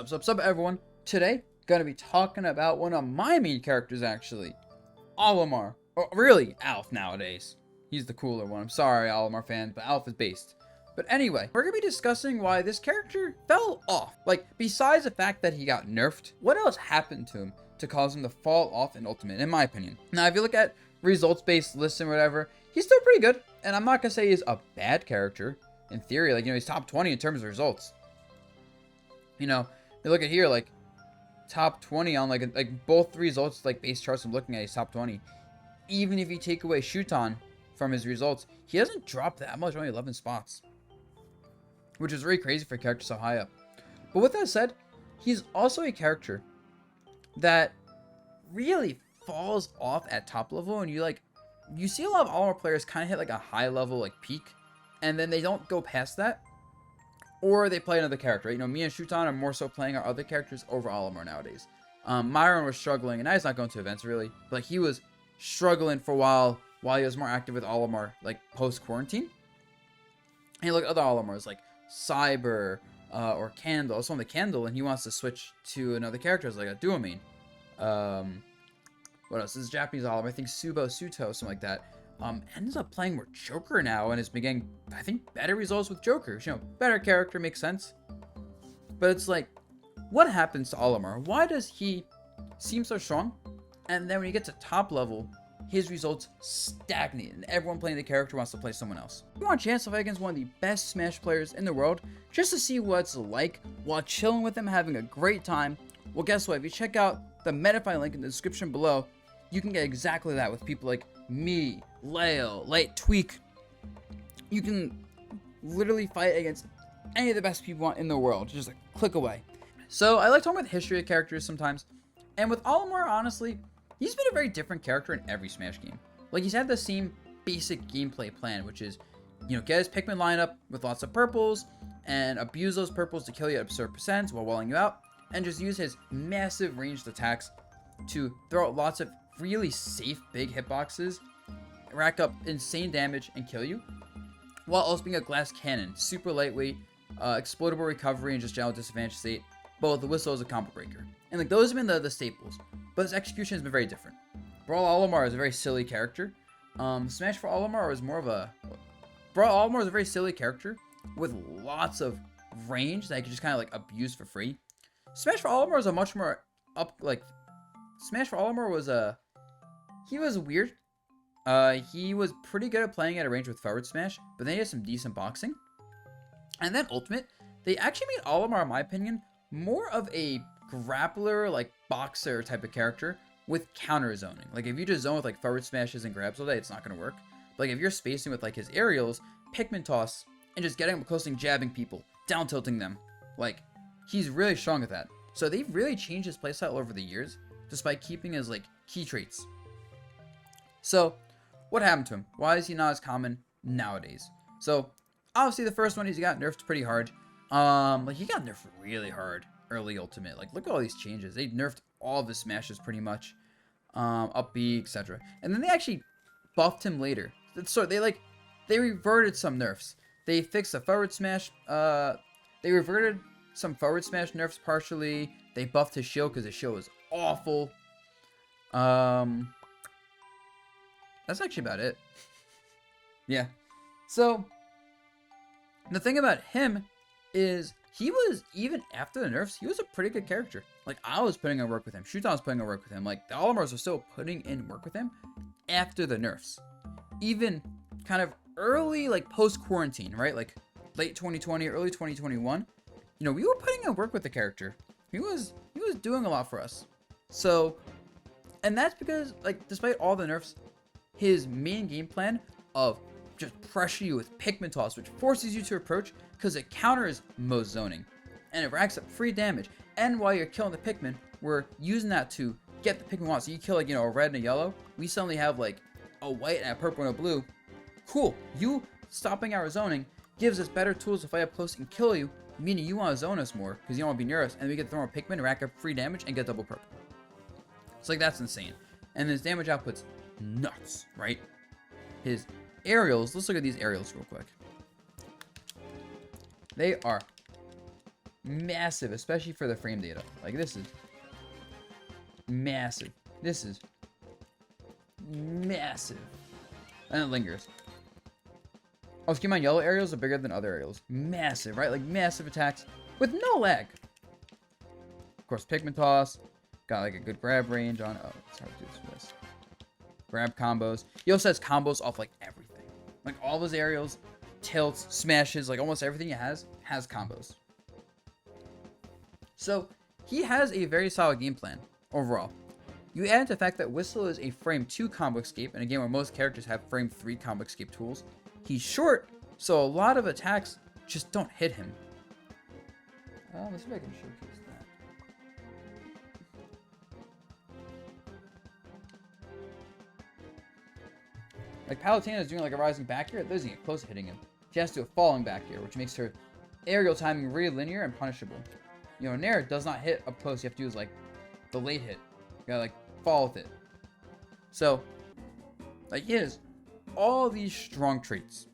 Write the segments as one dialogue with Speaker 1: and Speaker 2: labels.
Speaker 1: Sup everyone. Today, gonna be talking about one of my main characters actually. Olimar. Or really, Alf nowadays. He's the cooler one. I'm sorry, Olimar fans, but Alf is based. But anyway, we're gonna be discussing why this character fell off. Like, besides the fact that he got nerfed, what else happened to him to cause him to fall off in Ultimate, in my opinion? Now, if you look at results-based lists and whatever, he's still pretty good. And I'm not gonna say he's a bad character. In theory, like, he's top 20 in terms of results. You look at here, like, top 20 on, like both results, like, base charts I'm looking at, he's top 20. Even if you take away Shuton from his results, he doesn't drop that much, only 11 spots. Which is really crazy for a character so high up. But with that said, he's also a character that really falls off at top level, and you see a lot of Olimar players kind of hit, like, a high level, like, peak, and then they don't go past that. Or they play another character. Me and Shuton are more so playing our other characters over Olimar nowadays. Myron was struggling, and now he's not going to events really, but he was struggling for a while he was more active with Olimar, like post-quarantine. And you look at other Olimars like Cyber or Candle. It's on the Candle, and he wants to switch to another character as like a duo main. What else? This is Japanese Olimar. I think Subo Suto, something like that. Ends up playing more Joker now and is getting, I think, better results with Joker. Better character, makes sense. But it's like, what happens to Olimar? Why does he seem so strong? And then when he gets to top level, his results stagnate, and everyone playing the character wants to play someone else. You want a chance to fight against one of the best Smash players in the world, just to see what it's like while chilling with him, having a great time? Well, guess what? If you check out the Metafy link in the description below, you can get exactly that with people like me, Leo, Light Tweak. You can literally fight against any of the best people in the world, just a click away. So I like talking about the history of characters sometimes, and with Olimar, honestly, he's been a very different character in every Smash game. Like, he's had the same basic gameplay plan, which is, get his Pikmin lineup with lots of purples, and abuse those purples to kill you at absurd percents while walling you out, and just use his massive ranged attacks to throw out lots of really safe big hitboxes, rack up insane damage, and kill you, while also being a glass cannon, super lightweight, explodable recovery, and just general disadvantage state. Both the whistle is a combo breaker. And like, those have been the staples, but his execution has been very different. Brawl Olimar is a very silly character. Smash for Olimar is more of a... Brawl Olimar is a very silly character with lots of range that you can just kind of like abuse for free. Smash for Olimar is a much more Smash for Olimar was he was weird. He was pretty good at playing at a range with forward smash, but then he has some decent boxing. And then Ultimate, they actually made Olimar, in my opinion, more of a grappler, like boxer type of character with counter zoning. Like, if you just zone with like forward smashes and grabs all day, it's not going to work. But like, if you're spacing with like his aerials, Pikmin toss, and just getting up close and jabbing people, down tilting them, like, he's really strong at that. So they've really changed his playstyle over the years, despite keeping his like key traits. So what happened to him? Why is he not as common nowadays? So obviously the first one is he got nerfed pretty hard. Like, he got nerfed really hard early Ultimate. Like, look at all these changes. They nerfed all of his smashes pretty much, up B, etc. And then they actually buffed him later. So they reverted some nerfs. They fixed the forward smash. They reverted some forward smash nerfs partially. They buffed his shield because his shield was awful. That's actually about it. Yeah. So the thing about him is he was, even after the nerfs, he was a pretty good character. Like, I was putting in work with him. Shuton was putting in work with him. Like, the Olimars were still putting in work with him after the nerfs. Even kind of early, like, post-quarantine, right? Like, late 2020, early 2021. We were putting in work with the character. He was doing a lot for us. So, and that's because, like, despite all the nerfs, his main game plan of just pressure you with Pikmin toss, which forces you to approach because it counters most zoning, and it racks up free damage. And while you're killing the Pikmin, we're using that to get the Pikmin we want. So you kill, like, a red and a yellow, we suddenly have like a white and a purple and a blue. Cool. You stopping our zoning gives us better tools to fight up close and kill you, meaning you want to zone us more because you don't want to be near us, and we get to throw more Pikmin, rack up free damage, and get double purple. It's like, that's insane. And his damage output's nuts, right? His aerials, let's look at these aerials real quick. They are massive, especially for the frame data. Like, this is massive. This is massive. And it lingers. Oh, keep in mind, yellow aerials are bigger than other aerials. Massive, right? Like, massive attacks with no lag. Of course, pigment toss. Got, like, a good grab range on... Oh, that's how to do this. Grab combos. He also has combos off, like, everything. Like, all those aerials, tilts, smashes, like, almost everything he has combos. So, he has a very solid game plan, overall. You add the fact that Whistle is a frame 2 combo escape, in a game where most characters have frame 3 combo escape tools. He's short, so a lot of attacks just don't hit him. Let's see if I can showcase that. Like, Palutena is doing like a rising back air, it doesn't get close to hitting him. She has to do a falling back air, which makes her aerial timing really linear and punishable. You know, Nair does not hit up close, you have to do is like the late hit. You gotta like fall with it. So, like, he has all these strong traits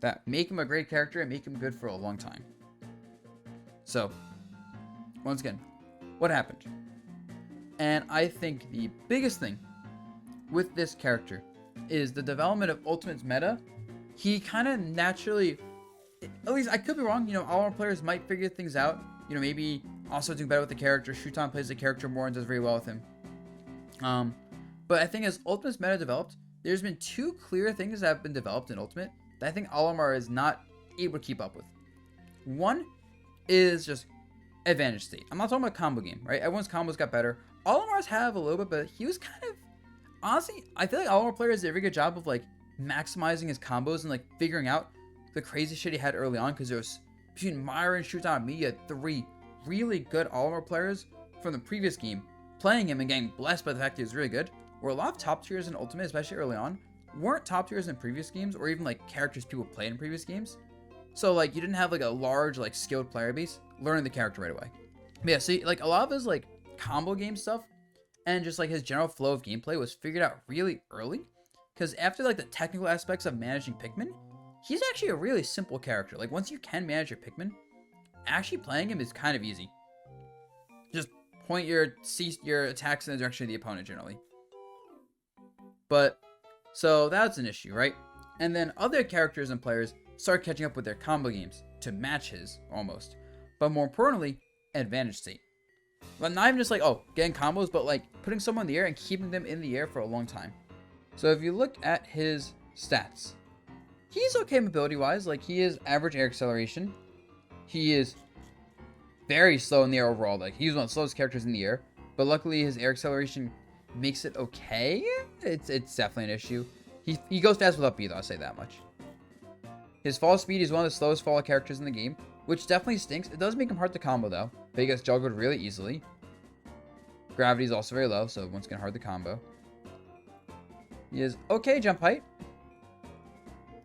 Speaker 1: that make him a great character and make him good for a long time. So, once again, what happened? And I think the biggest thing with this character is the development of Ultimate's meta. He kind of naturally, at least I could be wrong, you know, all our players might figure things out. You know, maybe also doing better with the character. Shuton plays the character more and does very well with him. But I think as Ultimate's meta developed, there's been 2 clear things that have been developed in Ultimate that I think Olimar is not able to keep up with. One is just advantage state. I'm not talking about combo game, right? Everyone's combos got better. Olimar's have a little bit, but he was kind of, honestly, I feel like Olimar players did a very good job of like maximizing his combos and like figuring out the crazy shit he had early on, because there was, between Myron, Shuton, and me, you had 3 really good Olimar players from the previous game playing him and getting blessed by the fact that he was really good. Where a lot of top tiers in Ultimate, especially early on, weren't top tiers in previous games, or even like characters people played in previous games. So like you didn't have like a large like skilled player base learning the character right away. But yeah, see, like a lot of his like combo game stuff and just like his general flow of gameplay was figured out really early. Because after like the technical aspects of managing Pikmin, he's actually a really simple character. Like once you can manage your Pikmin, actually playing him is kind of easy. Just point your attacks in the direction of the opponent generally. But, so that's an issue, right? And then other characters and players start catching up with their combo games to match his, almost. But more importantly, advantage state. Well, not even just like, oh, getting combos, but like putting someone in the air and keeping them in the air for a long time. So if you look at his stats, he's okay mobility-wise. Like, he is average air acceleration. He is very slow in the air overall. Like, he's one of the slowest characters in the air. But luckily, his air acceleration makes it okay. It's definitely an issue. He goes fast without B, though, I'll say that much. His fall speed is one of the slowest fall characters in the game, which definitely stinks. It does make him hard to combo, though, but he gets juggled really easily. Gravity is also very low, so once again, hard to combo. He has okay jump height.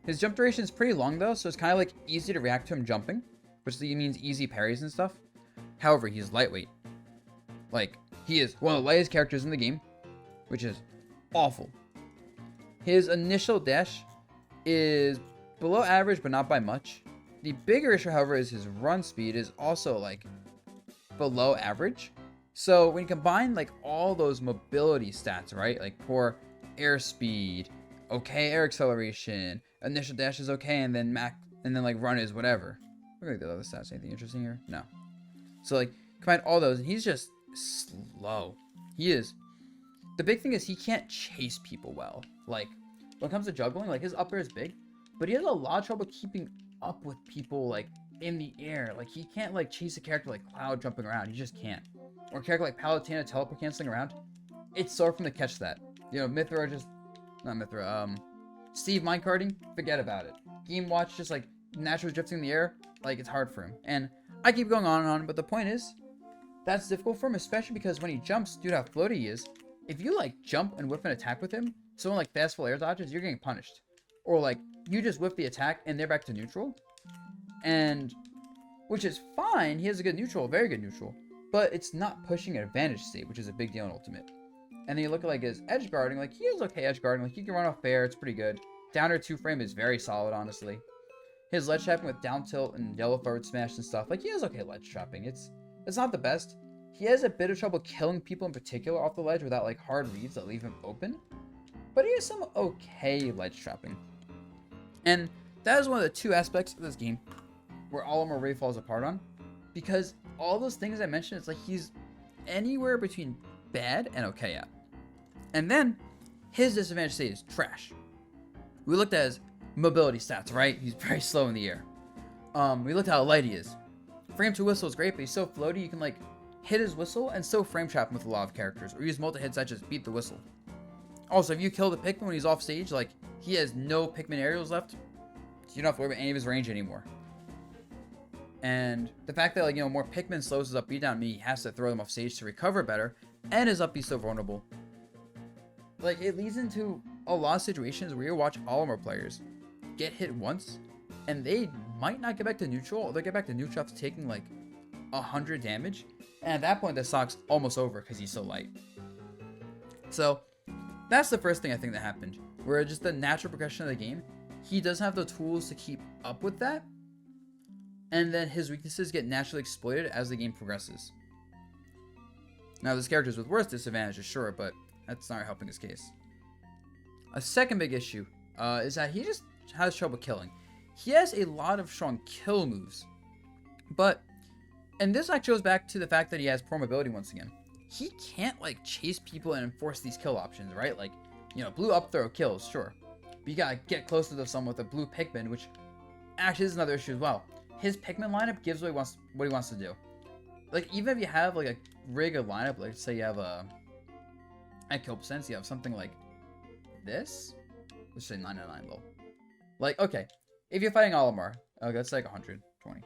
Speaker 1: His jump duration is pretty long, though, so it's kind of like easy to react to him jumping, which means easy parries and stuff. However, he's lightweight. Like, he is one of the lightest characters in the game, which is awful. His initial dash is below average, but not by much. The bigger issue, however, is his run speed is also like below average. So when you combine like all those mobility stats, right? Like poor air speed, okay air acceleration, initial dash is okay, and then like run is whatever. Look at the other stats. Anything interesting here? No. So like combine all those, and he's just slow. He is. The big thing is he can't chase people well. Like when it comes to juggling, like his up air is big, but he has a lot of trouble keeping up with people like in the air. Like he can't like chase a character like Cloud jumping around. He just can't. Or a character like Palutena teleport canceling around. It's so hard for him to catch that. You know, Mithra just not Mithra. Steve minecarting, forget about it. Game Watch just like naturally drifting in the air. Like it's hard for him. And I keep going on and on, but the point is, that's difficult for him, especially because when he jumps, due to how floaty he is, if you like jump and whip an attack with him, someone like fast full air dodges, you're getting punished. Or like you just whip the attack and they're back to neutral. And which is fine, he has a good neutral, very good neutral, but it's not pushing an advantage state, which is a big deal in Ultimate. And then you look at like his edge guarding, like he is okay edge guarding, like he can run off fair, it's pretty good. Downer 2 frame is very solid, honestly. His ledge trapping with down tilt and yellow forward smash and stuff, like he has okay ledge trapping. It's not the best. He has a bit of trouble killing people in particular off the ledge without like hard reads that leave him open. But he has some okay ledge trapping. And that is one of the two aspects of this game where Olimar really falls apart on. Because all those things I mentioned, it's like he's anywhere between bad and okay at. And then his disadvantage state is trash. We looked at his mobility stats, right? He's very slow in the air. We looked at how light he is. Frame to whistle is great, but he's so floaty you can like hit his whistle and still frame trap him with a lot of characters, or use multi-hits that just beat the whistle. Also, if you kill the Pikmin when he's off stage, like he has no Pikmin aerials left, so you don't have to worry about any of his range anymore. And the fact that like more Pikmin slows his up B down, he has to throw them off stage to recover better, and his up B so vulnerable. Like it leads into a lot of situations where you watch Olimar players get hit once, and they might not get back to neutral, or they'll get back to neutral after taking like 100 damage, and at that point the stock's almost over because he's so light. So that's the first thing I think that happened, where just the natural progression of the game, he doesn't have the tools to keep up with that, and then his weaknesses get naturally exploited as the game progresses. Now there's characters with worse disadvantages, sure, but that's not helping his case. A second big issue is that he just has trouble killing. He has a lot of strong kill moves, but, and this actually goes back to the fact that he has poor mobility once again. He can't like chase people and enforce these kill options, right? Like, blue up throw kills, sure. But you gotta get close to someone with a blue Pikmin, which actually is another issue as well. His Pikmin lineup gives what he wants to do. Like, even if you have like a really good lineup, like say you have at kill percents, you have something like this. Let's say 999 low. Like, okay, if you're fighting Olimar, okay, that's like 120.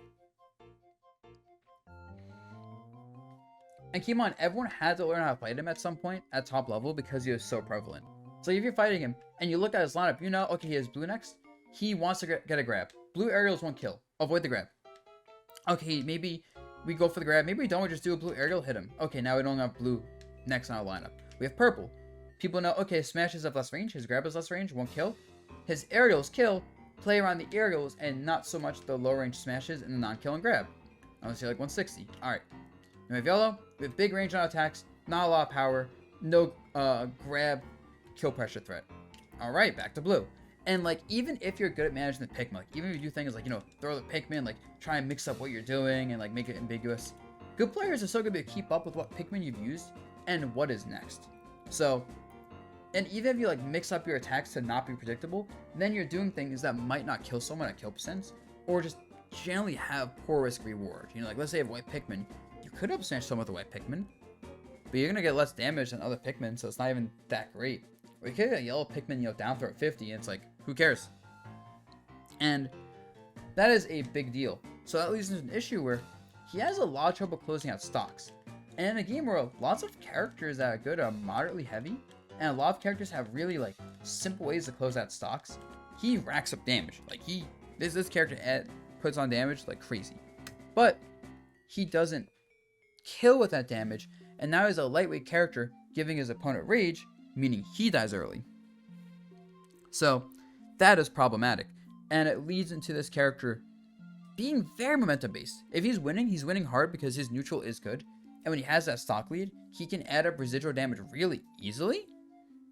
Speaker 1: And keep in mind, everyone had to learn how to fight him at some point at top level because he was so prevalent. So if you're fighting him and you look at his lineup, okay, he has blue next. He wants to get a grab. Blue aerials won't kill. Avoid the grab. Okay, maybe we go for the grab. Maybe we don't. We just do a blue aerial, hit him. Okay, now we don't have blue next on our lineup. We have purple. People know, okay, smashes have less range. His grab has less range. Won't kill. His aerials kill. Play around the aerials and not so much the low range smashes and the non-killing grab. I want to say like 160. Alright. We have yellow. We have big range on attacks. Not a lot of power. No grab kill pressure threat. Alright, back to blue. And like, even if you're good at managing the Pikmin, like even if you do things like, throw the Pikmin, like try and mix up what you're doing and like make it ambiguous. Good players are so good to keep up with what Pikmin you've used and what is next. So, and even if you like mix up your attacks to not be predictable, then you're doing things that might not kill someone at kill percents, or just generally have poor risk reward. Like let's say you have white Pikmin, you could up smash someone with a white Pikmin, but you're gonna get less damage than other Pikmin, so it's not even that great. Or you could get a yellow Pikmin, down throw at 50, and it's like, who cares? And that is a big deal. So that leads to an issue where he has a lot of trouble closing out stocks. And in a game where lots of characters that are good are moderately heavy, and a lot of characters have really like simple ways to close out stocks, he racks up damage. Like this character puts on damage like crazy. But he doesn't kill with that damage, and now he's a lightweight character giving his opponent rage, meaning he dies early. So that is problematic, and it leads into this character being very momentum based. If he's winning hard because his neutral is good, and when he has that stock lead, he can add up residual damage really easily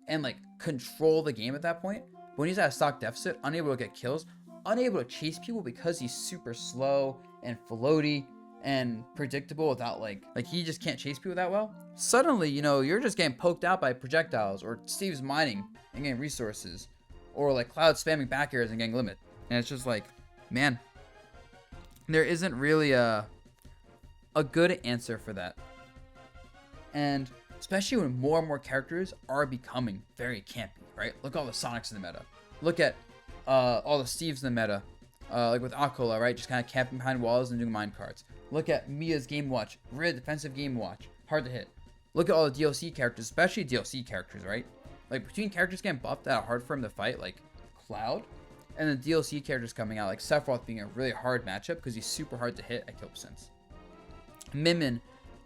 Speaker 1: and like control the game at that point. But when he's at a stock deficit, unable to get kills, unable to chase people because he's super slow and floaty and predictable without like he just can't chase people that well, suddenly you're just getting poked out by projectiles, or Steve's mining and getting resources, or like Cloud spamming back airs and getting limit. And it's just like, man, there isn't really a good answer for that. And especially when more and more characters are becoming very campy, right? Look at all the Sonics in the meta. Look at all the Steves in the meta, like with Akola, right? Just kind of camping behind walls and doing mine cards. Look at Mia's Game Watch, really defensive Game Watch, hard to hit. Look at all the DLC characters, especially DLC characters, right? Like between characters getting buffed that are hard for him to fight, like Cloud, and the DLC characters coming out, like Sephiroth being a really hard matchup because he's super hard to hit at kill percents. Min,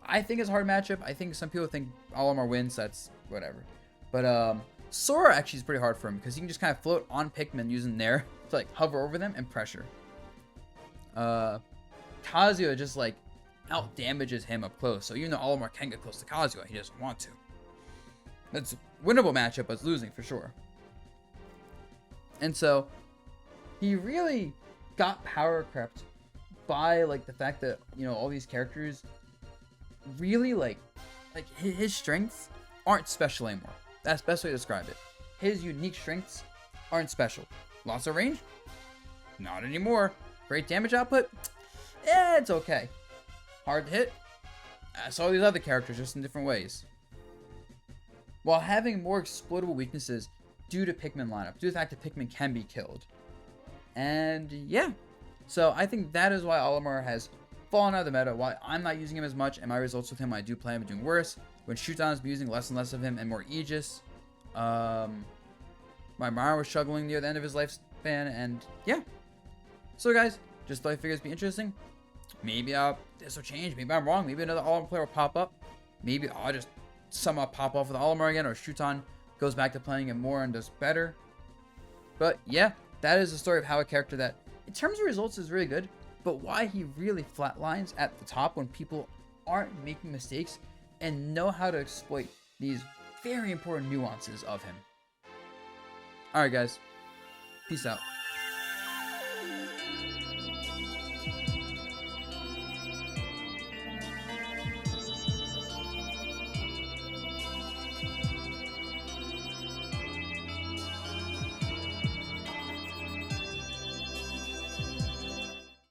Speaker 1: I think is a hard matchup. I think some people think Olimar wins, that's whatever. But Sora actually is pretty hard for him because he can just kind of float on Pikmin using Nair to like hover over them and pressure. Kazuya just like out damages him up close. So even though Olimar can get close to Kazuya, he doesn't want to. That's a winnable matchup, but it's losing for sure. And so he really got power crept by like the fact that, you know, all these characters really like his strengths aren't special anymore. That's the best way to describe it. His unique strengths aren't special. Lots of range? Not anymore. Great damage output? It's okay. Hard to hit? As all these other characters, just in different ways. While having more exploitable weaknesses due to Pikmin lineup, due to the fact that Pikmin can be killed. And yeah. So I think that is why Olimar has fallen out of the meta, why I'm not using him as much, and my results with him, when I do play him, are doing worse. When Shuton has been using less and less of him and more Aegis. My Mara was struggling near the end of his lifespan, and yeah. So guys, just thought I figured it'd be interesting. Maybe this will change. Maybe I'm wrong. Maybe another Olimar player will pop up. Maybe I'll just somehow pop off with Olimar again, or Shuton goes back to playing it more and does better. But yeah, that is the story of how a character that, in terms of results, is really good, but why he really flatlines at the top when people aren't making mistakes and know how to exploit these very important nuances of him. Alright guys, peace out.